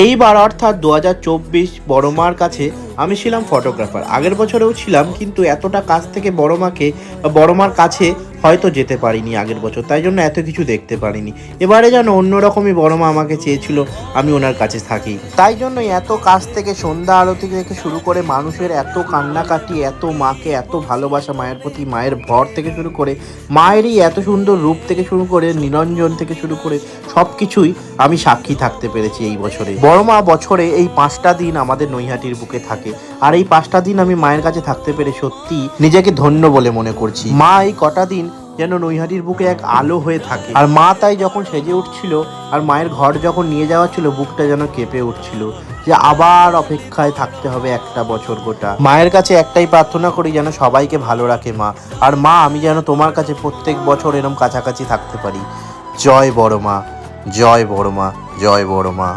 এইবার অর্থাৎ 2024 বড় মার কাছে আমি ছিলাম ফটোগ্রাফার। আগের বছরেও ছিলাম, কিন্তু এতটা কাছ থেকে বড় মাকে বড় মার কাছে হয়তো যেতে পারিনি আগের বছর, তাই জন্য এত কিছু দেখতে পারিনি। এবারে যেন অন্যরকমই বড় মা আমাকে চেয়েছিল আমি ওনার কাছে থাকি, তাই জন্যই এত কাছ থেকে সন্ধ্যা আরতি থেকে শুরু করে মানুষের এত কান্নাকাটি, এত মাকে এত ভালোবাসা, মায়ের প্রতি মায়ের ভর থেকে শুরু করে মায়েরই এত সুন্দর রূপ থেকে শুরু করে নিরঞ্জন থেকে শুরু করে সব কিছুই আমি সাক্ষী থাকতে পেরেছি এই বছরে। বড় মা বছরে এই 5টা দিন আমাদের নৈহাটির বুকে থাকে, আর এই 5টা দিন আমি মায়ের কাছে থাকতে পেরে সত্যি নিজেকে ধন্য বলে মনে করছি। মা এই কটা দিন যেন নৈহাটির বুকে এক আলো হয়ে থাকে, আর মা তাই যখন সেজে উঠছিল আর মায়ের ঘর যখন নিয়ে যাওয়া ছিল, বুকটা যেন কেঁপে উঠছিল যে আবার অপেক্ষায় থাকতে হবে একটা বছর গোটা। মায়ের কাছে একটাই প্রার্থনা করি, যেন সবাইকে ভালো রাখে মা, আর মা আমি যেন তোমার কাছে প্রত্যেক বছর এরম কাছাকাছি থাকতে পারি। জয় বড় মা, জয় বড় মা, জয় বড় মা।